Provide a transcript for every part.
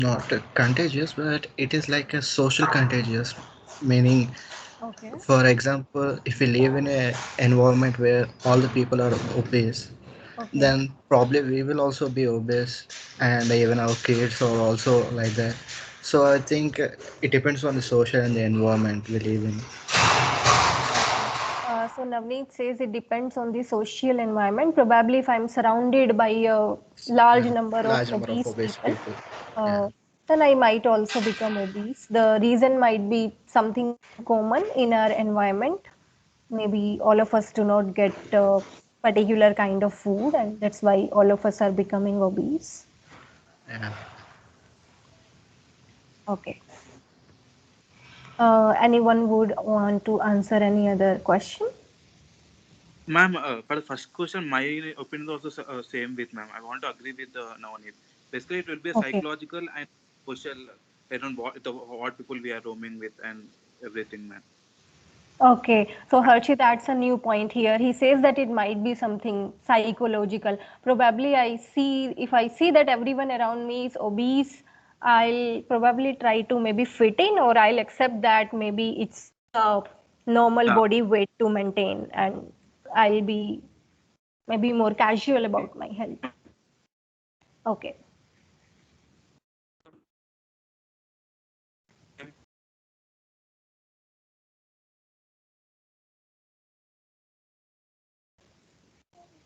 not contagious, but it is like a social contagious, meaning, Okay. for example, if we live in a environment where all the people are obese, Okay. then probably we will also be obese, and even our kids are also like that. So I think it depends on the social and the environment we live in. Okay. So Navneet says it depends on the social environment. Probably if I'm surrounded by a large Yeah, number of large number of obese obese people, people. Yeah. uh, then I might also become obese. The reason might be something common in our environment. Maybe all of us do not get particular kind of food, and that's why all of us are becoming obese. Yeah. Okay. Anyone would want to answer any other question? Ma'am, for the first question, my opinion is also same with ma'am. I want to agree with Navneet. Basically, it will be a Okay. psychological and social around what people we are roaming with and everything, ma'am. Okay, so Harshit adds a new point here. He says that it might be something psychological. Probably if I see that everyone around me is obese, I'll probably try to maybe fit in, or I'll accept that maybe it's a normal Yeah. body weight to maintain, and I'll be maybe more casual about my health. Okay.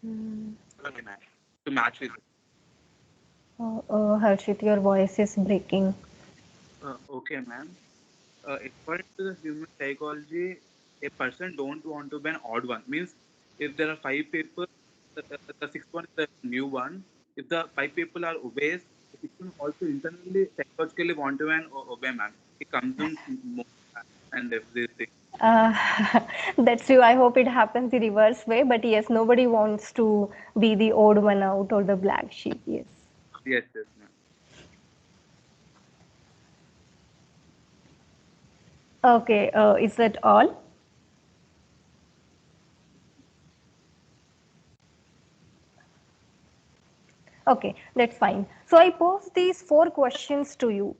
Mm. Okay, ma'am. To match with. Harshit, your voice is breaking. Okay, ma'am. According to the human psychology, a person don't want to be an odd one. Means if there are five people, the sixth one is the new one. If the five people are obese, the sixth one also internally psychologically want to an obey man. He consumes more and everything. Uh, that's true. I hope it happens the reverse way. But yes, nobody wants to be the odd one out or the black sheep. Yes. Yes, yes, ma'am. Okay. Is that all? Okay, that's fine. So I pose these four questions to you.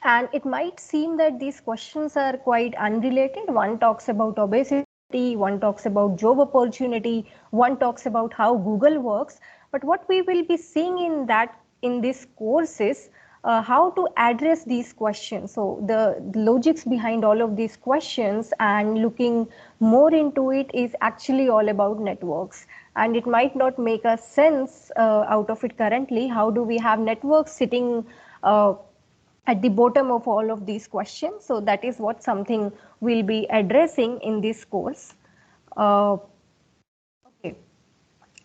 And it might seem that these questions are quite unrelated. One talks about obesity, one talks about job opportunity, one talks about how Google works. But what we will be seeing in this course is how to address these questions. So the logics behind all of these questions and looking more into it is actually all about networks. And it might not make a sense out of it currently. How do we have networks sitting at the bottom of all of these questions? So that is what something we'll be addressing in this course. Uh, okay.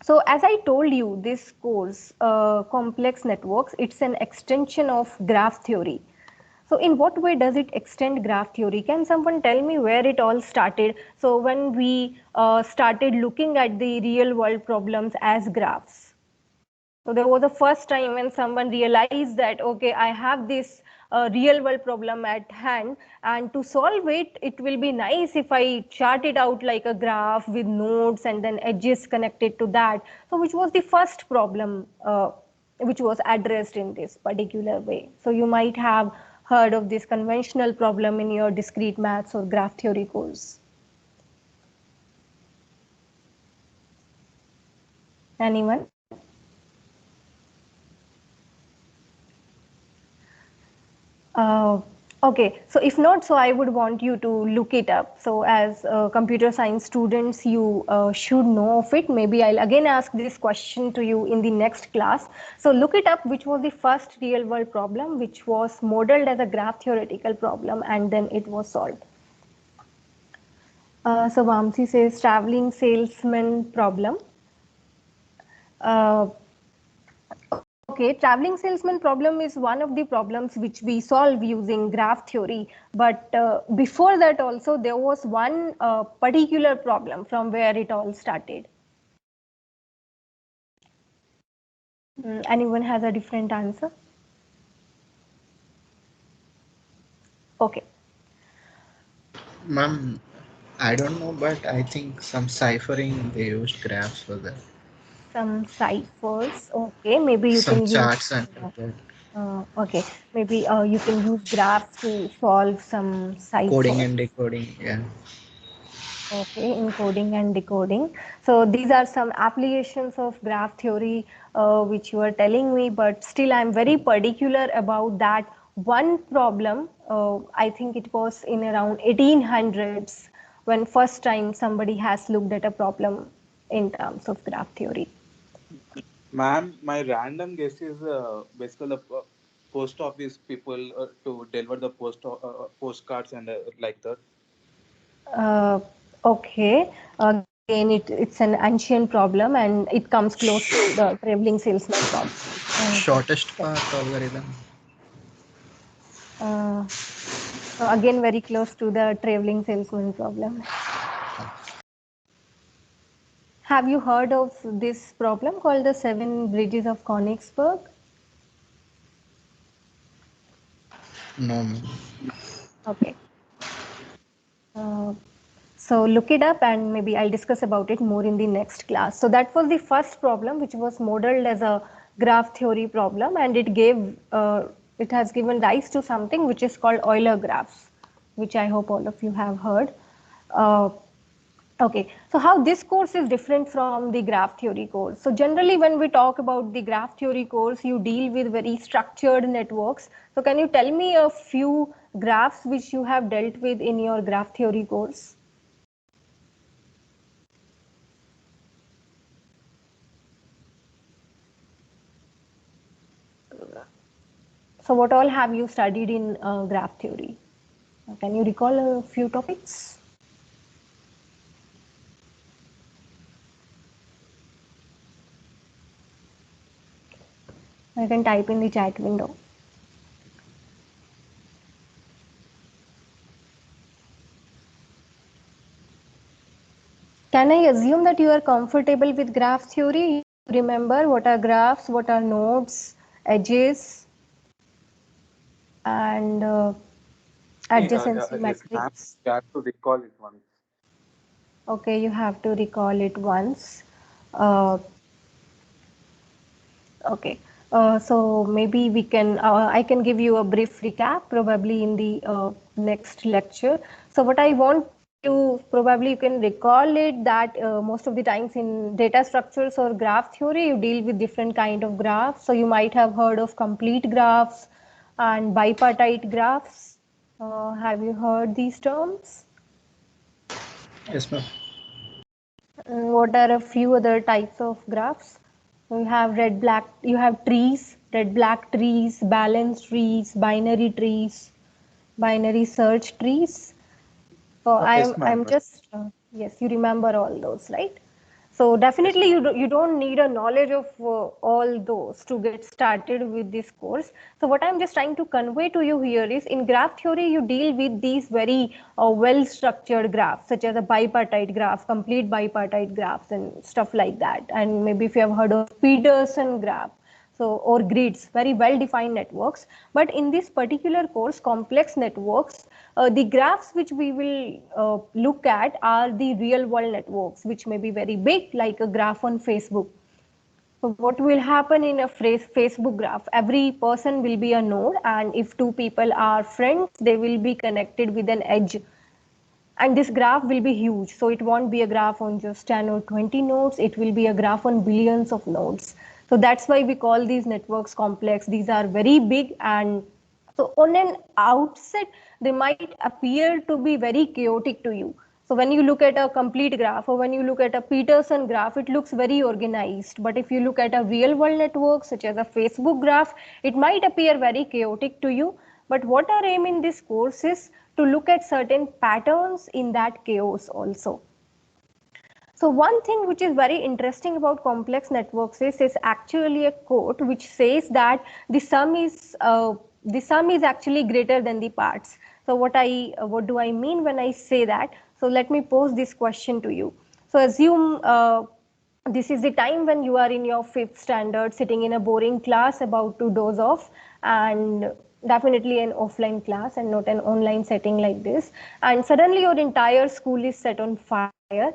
So as I told you, this course, complex networks, it's an extension of graph theory. So in what way does it extend graph theory? Can someone tell me where it all started? So when we started looking at the real world problems as graphs. So there was a first time when someone realized that, okay, I have this real world problem at hand, and to solve it, it will be nice if I chart it out like a graph with nodes and then edges connected to that. So which was the first problem which was addressed in this particular way. So you might have heard of this conventional problem in your discrete maths or graph theory course. Anyone? Uh, okay, so if not, so I would want you to look it up. So as computer science students, you should know of it. Maybe I'll again ask this question to you in the next class. So look it up, which was the first real world problem, which was modeled as a graph theoretical problem, and then it was solved. So Vamsi says traveling salesman problem. Uh, Okay, traveling salesman problem is one of the problems which we solve using graph theory. But before that also there was one particular problem from where it all started. Anyone has a different answer? Okay. Ma'am, I don't know, but I think some ciphering they used graphs for that. Some ciphers. Okay, maybe you some can use. charts and like that. Okay, maybe you can use graphs to solve some Coding ciphers. and decoding. Yeah. Okay, encoding and decoding. So these are some applications of graph theory which you are telling me, but still I'm very particular about that one problem. I think it was in around 1800s when first time somebody has looked at a problem in terms of graph theory. Ma'am, my random guess is basically the post office people to deliver the postcards and like that. Uh, okay, again, it's an ancient problem and it comes close to the traveling salesman problem. Shortest Okay. path algorithm. Uh, again, very close to the traveling salesman problem. Have you heard of this problem called the Seven Bridges of Königsberg? No. Okay. Uh, so look it up and maybe I'll discuss about it more in the next class. So that was the first problem which was modeled as a graph theory problem and it has given rise to something which is called Euler graphs, which I hope all of you have heard. Uh, Okay, so how this course is different from the graph theory course. So generally when we talk about the graph theory course, you deal with very structured networks. So can you tell me a few graphs which you have dealt with in your graph theory course? So what all have you studied in graph theory? Can you recall a few topics? I can type in the chat window. Can I assume that you are comfortable with graph theory? You remember what are graphs, what are nodes, edges, and adjacency Yes, ma'am. matrix. You have to recall it once. Okay, you have to recall it once. Uh, okay, so maybe I can give you a brief recap probably in the next lecture. So what I want you, probably you can recall it that most of the times in data structures or graph theory, you deal with different kind of graphs. So you might have heard of complete graphs and bipartite graphs. Have you heard these terms? Yes, ma'am. What are a few other types of graphs? You have you have trees, red black trees, balanced trees, binary search trees. So Yes, I'm ma'am. just yes, you remember all those, right? So Yes, definitely ma'am. you don't need a knowledge of all those to get started with this course. So what I'm just trying to convey to you here is in graph theory you deal with these very well structured graphs such as a bipartite graph, complete bipartite graphs and stuff like that. And maybe if you have heard of Peterson graph, so or grids, very well defined networks. But in this particular course, complex networks, the graphs which we will look at are the real world networks which may be very big, like a graph on Facebook. So what will happen in a Facebook graph, every person will be a node, and if two people are friends they will be connected with an edge, and this graph will be huge. So it won't be a graph on just 10 or 20 nodes, it will be a graph on billions of nodes. So that's why we call these networks complex. These are very big, and so on an outset they might appear to be very chaotic to you. So when you look at a complete graph or when you look at a Peterson graph, it looks very organized. But if you look at a real world network such as a Facebook graph, it might appear very chaotic to you. But what our aim in this course is to look at certain patterns in that chaos also. So one thing which is very interesting about complex networks is actually a quote which says that the sum is actually greater than the parts. So what do I mean when I say that? So let me pose this question to you. So assume this is the time when you are in your fifth standard sitting in a boring class about to doze off, and definitely an offline class and not an online setting like this, and suddenly your entire school is set on fire.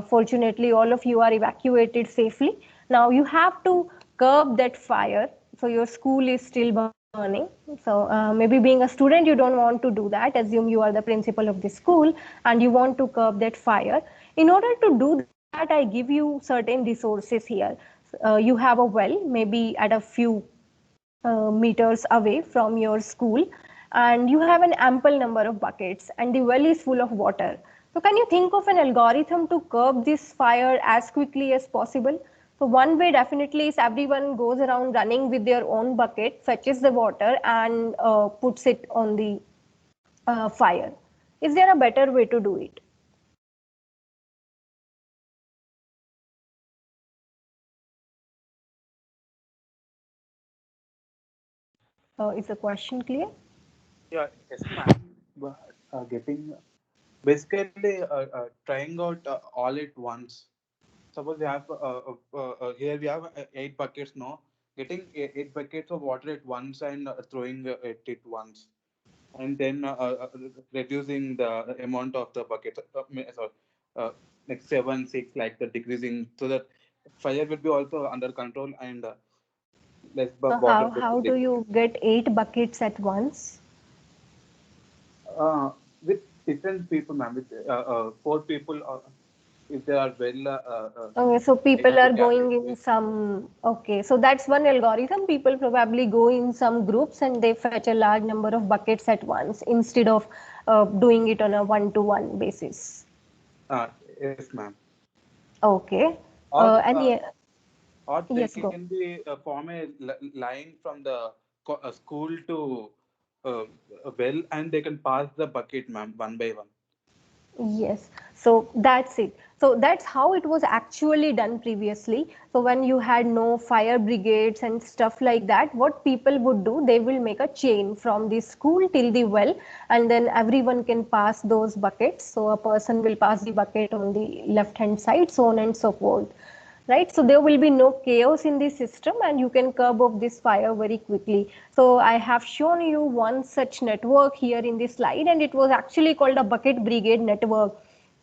Fortunately all of you are evacuated safely, Now you have to curb that fire. So your school is still burning. So maybe being a student, you don't want to do that. Assume you are the principal of the school and you want to curb that fire. In order to do that, I give you certain resources here. You have a well, maybe at a few meters away from your school, and you have an ample number of buckets and the well is full of water. So can you think of an algorithm to curb this fire as quickly as possible? So one way definitely is everyone goes around running with their own bucket, fetches the water and puts it on the fire. Is there a better way to do it? Is the question clear? Yeah, yes, ma'am. But getting basically trying out all at once. Suppose we have here we have 8 buckets. No, getting 8 buckets of water at once and throwing it once, and then reducing the amount of the buckets. Sorry, uh, like 7, 6, like the decreasing, so that fire will be also under control and less So water will how be do decreased. you get 8 buckets at once? With different people, ma'am. With 4 people, if they are well Okay, so able people to are carry going in it. some, okay, so that's one algorithm. People probably go in some groups and they fetch a large number of buckets at once instead of doing it on a one-to-one basis. Yes, ma'am. Okay. Or Any, they yes, go. can be form a line from the school to uh, a well, and they can pass the bucket, ma'am, one by one. Yes, so that's it. So that's how it was actually done previously. So when you had no fire brigades and stuff like that, what people would do, they will make a chain from the school till the well, and then everyone can pass those buckets. So a person will pass the bucket on the left hand side, so on and so forth, right? So there will be no chaos in the system and you can curb off this fire very quickly. So I have shown you one such network here in this slide, and it was actually called a bucket brigade network.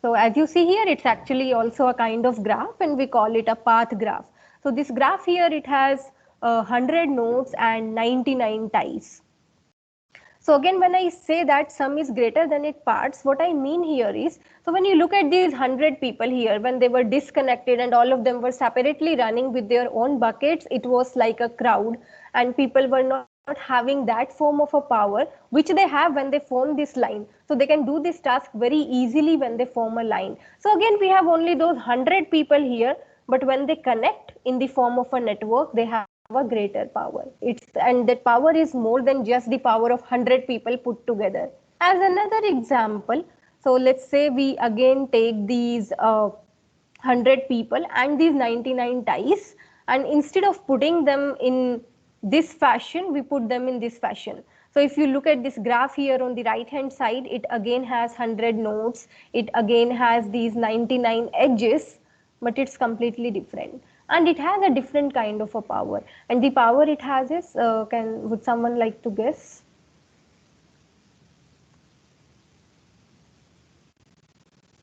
So as you see here, it's actually also a kind of graph and we call it a path graph. So this graph here, it has 100 nodes and 99 ties. So again, when I say that sum is greater than its parts, what I mean here is, so when you look at these 100 people here, when they were disconnected and all of them were separately running with their own buckets, it was like a crowd and people were not having that form of a power, which they have when they form this line. So they can do this task very easily when they form a line. So again, we have only those 100 people here, but when they connect in the form of a network, they have a greater power. And that power is more than just the power of 100 people put together. As another example, so let's say we again take these 100 people and these 99 ties, and instead of putting them in this fashion, we put them in this fashion. So if you look at this graph here on the right hand side, it again has 100 nodes, it again has these 99 edges, but it's completely different and it has a different kind of a power. And the power it has is, can would someone like to guess?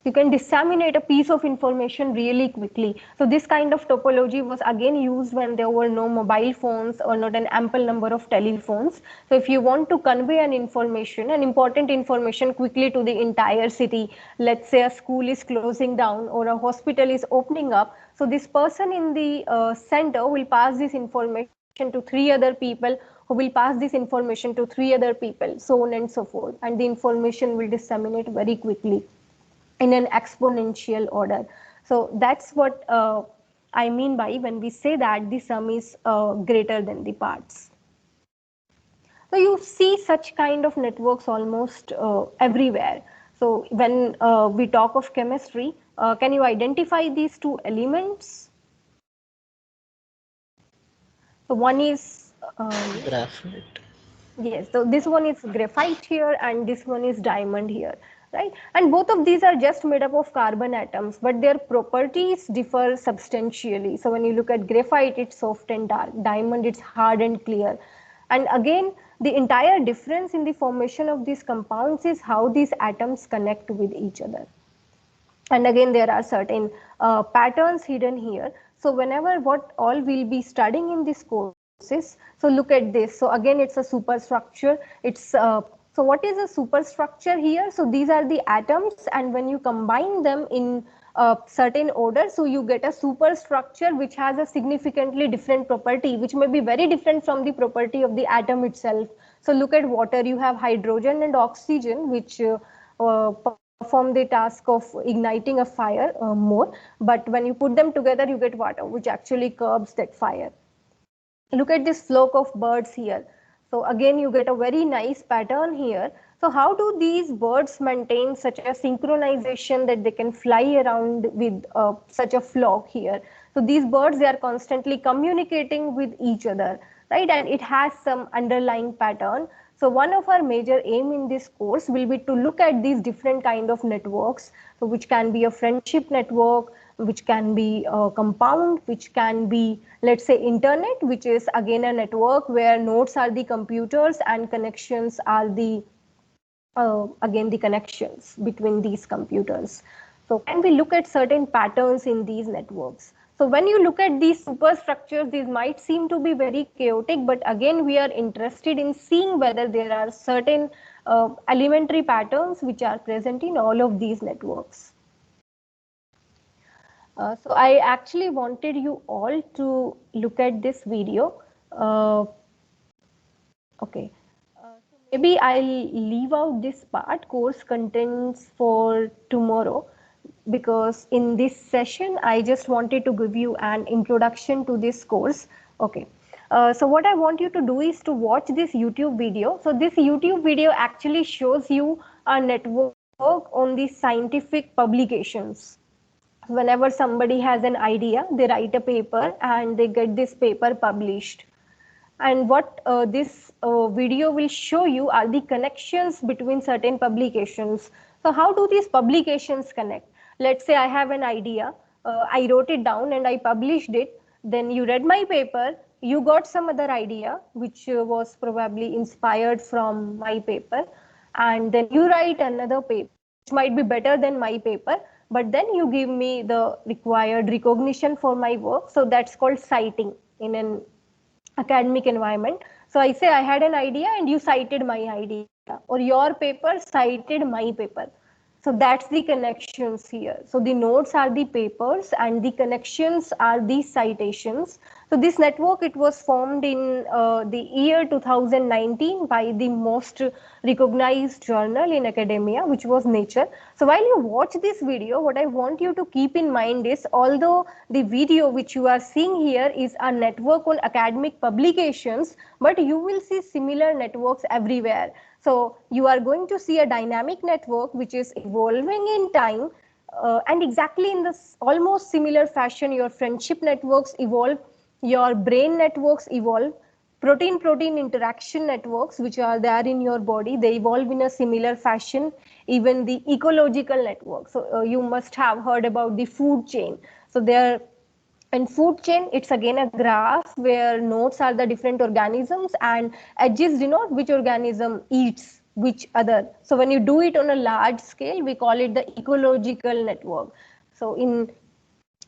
You can disseminate a piece of information really quickly. So this kind of topology was again used when there were no mobile phones or not an ample number of telephones. So if you want to convey an information, an important information quickly to the entire city, let's say a school is closing down or a hospital is opening up, so this person in the center will pass this information to 3 other people, who will pass this information to 3 other people, so on and so forth, and the information will disseminate very quickly in an exponential order. So that's what I mean by when we say that the sum is greater than the parts. So you see such kind of networks almost everywhere. So when we talk of chemistry, can you identify these two elements? So one is Graphite. yes, so this one is graphite here and this one is diamond here, right? And both of these are just made up of carbon atoms, but their properties differ substantially. So when you look at graphite, it's soft and dark, diamond, it's hard and clear. And again, the entire difference in the formation of these compounds is how these atoms connect with each other. And again, there are certain patterns hidden here. So whenever what all we'll be studying in these courses, so look at this. So again, it's a superstructure. So what is a superstructure here? So these are the atoms, and when you combine them in a certain order, so you get a superstructure which has a significantly different property, which may be very different from the property of the atom itself. So look at water. You have hydrogen and oxygen, which perform the task of igniting a fire more. But when you put them together, you get water, which actually curbs that fire. Look at this flock of birds here. So again, you get a very nice pattern here. So how do these birds maintain such a synchronization that they can fly around with such a flock here? So these birds, they are constantly communicating with each other, right? And it has some underlying pattern. So one of our major aim in this course will be to look at these different kind of networks, so which can be a friendship network, which can be a compound, which can be, let's say, internet, which is again a network where nodes are the computers and connections are the again the connections between these computers. So can we look at certain patterns in these networks? So when you look at these superstructures, these might seem to be very chaotic, but again we are interested in seeing whether there are certain elementary patterns which are present in all of these networks. So I actually wanted you all to look at this video. Uh, okay. So maybe I'll leave out this part, course contents, for tomorrow, because in this session I just wanted to give you an introduction to this course. Okay. So what I want you to do is to watch this YouTube video. So this YouTube video actually shows you a network on the scientific publications. Whenever somebody has an idea, they write a paper and they get this paper published. And what this video will show you are the connections between certain publications. So how do these publications connect? Let's say I have an idea, I wrote it down and I published it. Then you read my paper, you got some other idea which was probably inspired from my paper, and then you write another paper which might be better than my paper, but then you give me the required recognition for my work. So that's called citing in an academic environment. So I say I had an idea and you cited my idea, or your paper cited my paper. So that's the connections here. So the notes are the papers and the connections are the citations. So this network, it was formed in the year 2019 by the most recognized journal in academia, which was Nature. So while you watch this video, what I want you to keep in mind is, although the video which you are seeing here is a network on academic publications, but you will see similar networks everywhere. So you are going to see a dynamic network which is evolving in time, and exactly in this almost similar fashion, your friendship networks evolve, your brain networks evolve, protein-protein interaction networks which are there in your body, they evolve in a similar fashion, even the ecological network. So you must have heard about the food chain. So there, in food chain, it's again a graph where nodes are the different organisms and edges denote which organism eats which other. So when you do it on a large scale, we call it the ecological network. So in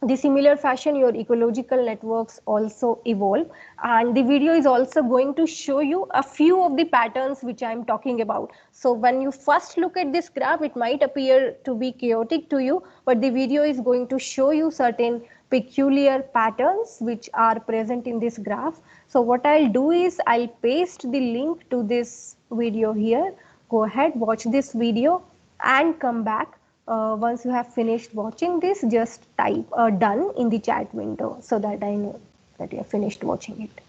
the similar fashion, your ecological networks also evolve, and the video is also going to show you a few of the patterns which I'm talking about. So when you first look at this graph, it might appear to be chaotic to you, but the video is going to show you certain peculiar patterns which are present in this graph. So what I'll do is I'll paste the link to this video here. Go ahead, watch this video and come back. Once you have finished watching this, just type done in the chat window so that I know that you have finished watching it.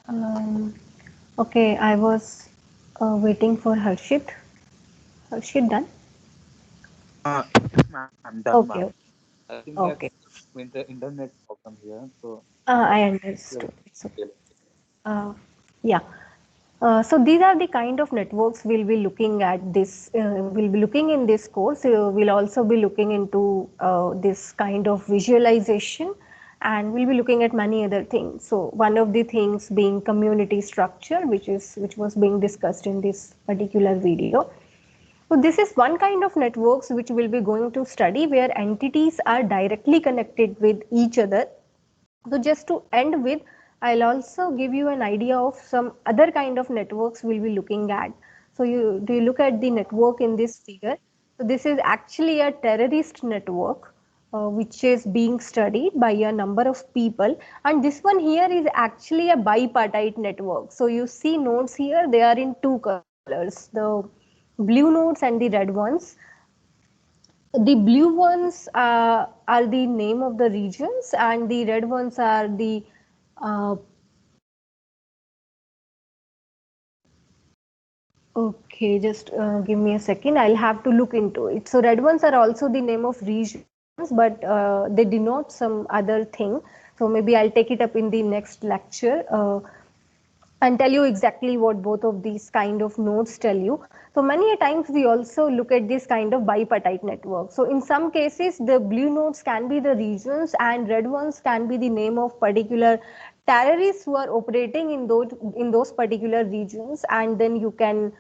Um, okay, I was waiting for Harshit. Harshit done? Yes, ma'am, done, ma'am. Okay, I think that's okay. with the internet problem here. So I you're understood. It's okay. okay. Uh, yeah. So these are the kind of networks we'll be looking at this, we'll be looking in this course. We'll also be looking into this kind of visualization, and we'll be looking at many other things. So one of the things being community structure, which was being discussed in this particular video. So this is one kind of networks which we'll be going to study, where entities are directly connected with each other. So just to end with, I'll also give you an idea of some other kind of networks we'll be looking at. So you look at the network in this figure. So this is actually a terrorist network which is being studied by a number of people, and this one here is actually a bipartite network. So you see nodes here, they are in two colors, the blue nodes and the red ones. The blue ones are the name of the regions, and the red ones are the uh, okay, just give me a second, I'll have to look into it. So red ones are also the name of regions, but they denote some other thing. So maybe I'll take it up in the next lecture and tell you exactly what both of these kind of nodes tell you. So many a times we also look at this kind of bipartite network. So in some cases, the blue nodes can be the regions, and red ones can be the name of particular terrorists who are operating in those particular regions, and then you can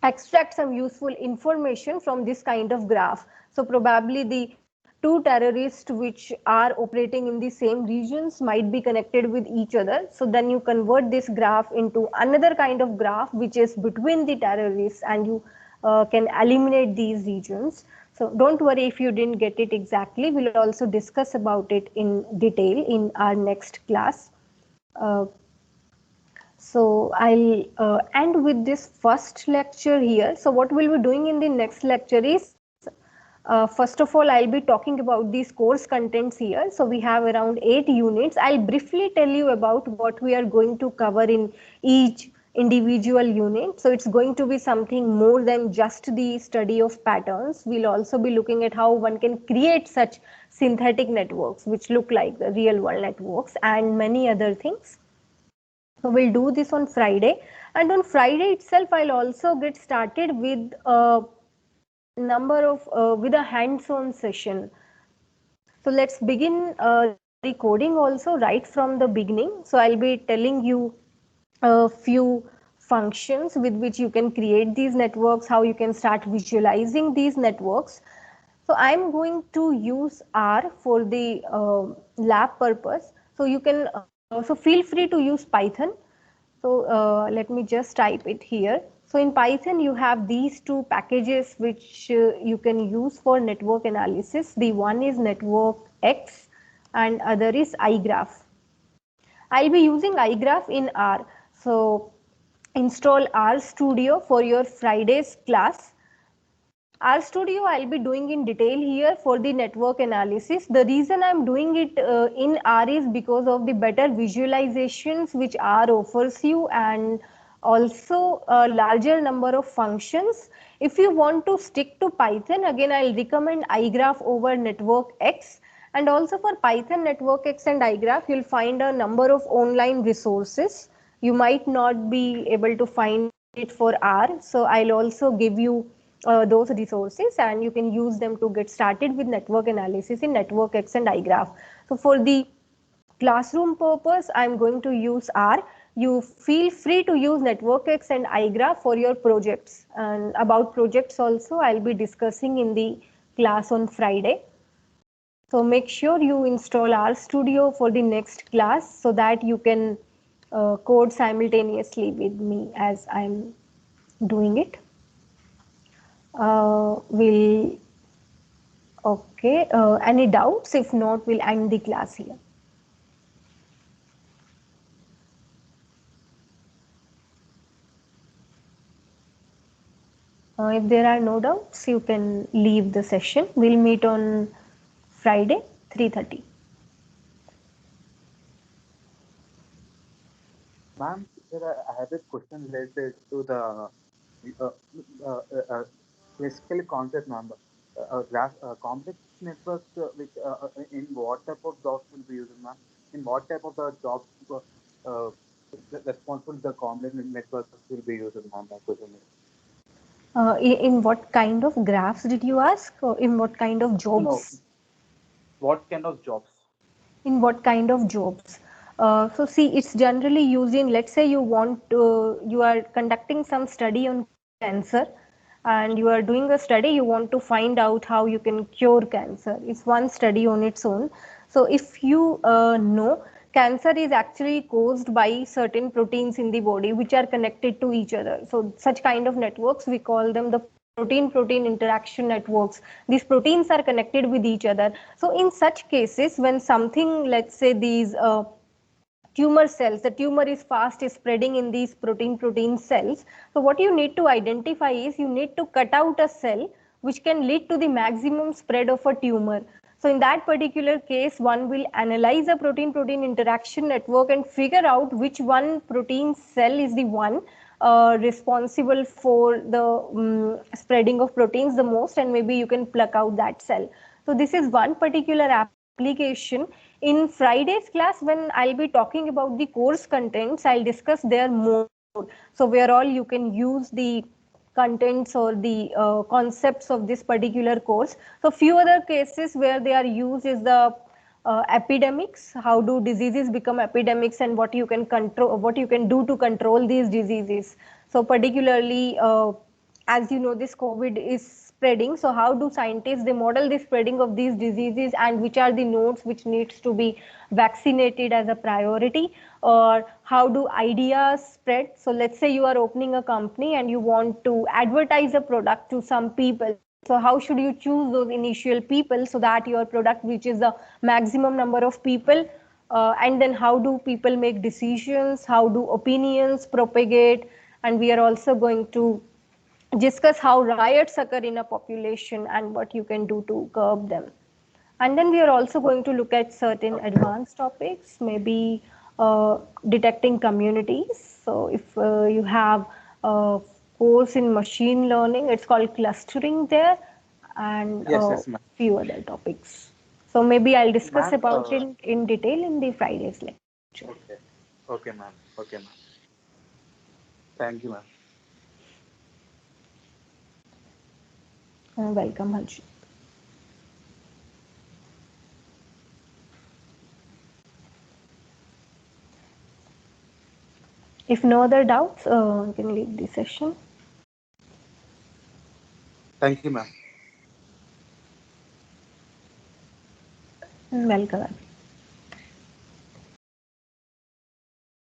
extract some useful information from this kind of graph. So probably the two terrorists which are operating in the same regions might be connected with each other. So then you convert this graph into another kind of graph which is between the terrorists, and you can eliminate these regions. So don't worry if you didn't get it exactly. We'll also discuss about it in detail in our next class. Uh, so I'll end with this first lecture here. So what we'll be doing in the next lecture is, first of all, I'll be talking about these course contents here. So we have around 8 units. I'll briefly tell you about what we are going to cover in each individual unit. So it's going to be something more than just the study of patterns. We'll also be looking at how one can create such synthetic networks which look like the real world networks, and many other things. So we'll do this on Friday, and on Friday itself I'll also get started with a number of with a hands-on session. So let's begin the coding also right from the beginning. So I'll be telling you a few functions with which you can create these networks, how you can start visualizing these networks. So I'm going to use R for the lab purpose. So you can so feel free to use Python. So let me just type it here. So in Python, you have these two packages which you can use for network analysis. The one is network X and other is iGraph. I'll be using iGraph in R. So install RStudio for your Friday's class. RStudio I'll be doing in detail here for the network analysis. The reason I'm doing it in R is because of the better visualizations which R offers you, and also a larger number of functions. If you want to stick to Python, again I'll recommend iGraph over network X. And also for Python, network X and iGraph, you'll find a number of online resources. You might not be able to find it for R. So I'll also give you those resources, and you can use them to get started with network analysis in network X and iGraph. So for the classroom purpose, I'm going to use R. You feel free to use network X and iGraph for your projects. And about projects also, I'll be discussing in the class on Friday. So make sure you install RStudio for the next class so that you can code simultaneously with me as I'm doing it. Will Okay, any doubts? If not, we'll end the class here. If there are no doubts, you can leave the session. We'll meet on Friday, 3:30. Ma'am, here I have a question related to the uh, uh, uh, basically concept, ma'am. Complex networks, in what type of jobs will be used, ma'am? In what type of the jobs uh, responsible the complex networks will be used, ma'am? My question is. In what kind of graphs did you ask? Or in what kind of No, jobs? what kind of jobs? In what kind of jobs? So see, it's generally used in, let's say you are conducting some study on cancer, and you are doing a study, you want to find out how you can cure cancer. It's one study on its own. So if you know, cancer is actually caused by certain proteins in the body which are connected to each other. So such kind of networks, we call them the protein-protein interaction networks. These proteins are connected with each other. So in such cases, when something, let's say these tumor cells, the tumor is fast spreading in these protein cells. So what you need to identify is you need to cut out a cell which can lead to the maximum spread of a tumor. So in that particular case, one will analyze a protein interaction network and figure out which one protein cell is the one responsible for the spreading of proteins the most, and maybe you can pluck out that cell. So this is one particular application. In Friday's class, when I'll be talking about the course contents, I'll discuss there more. So where all you can use the contents or the concepts of this particular course. So few other cases where they are used is the epidemics. How do diseases become epidemics, and what you can control, what you can do to control these diseases. So particularly, as you know, this COVID is spreading. So how do scientists, they model the spreading of these diseases, and which are the nodes which needs to be vaccinated as a priority, or how do ideas spread. So let's say you are opening a company and you want to advertise a product to some people. So how should you choose those initial people so that your product reaches the maximum number of people? And then how do people make decisions? How do opinions propagate? And we are also going to discuss how riots occur in a population and what you can do to curb them. And then we are also going to look at certain advanced topics, maybe detecting communities. So if you have a course in machine learning, it's called clustering there, and Yes, a yes, ma'am. few other topics. So maybe I'll discuss Ma'am, about it in detail in the Friday's lecture. okay. Okay, ma'am. Okay, ma'am. Thank you, ma'am. Welcome, Harshit. If no other doubts, you can leave the session. Thank you, ma'am. Welcome.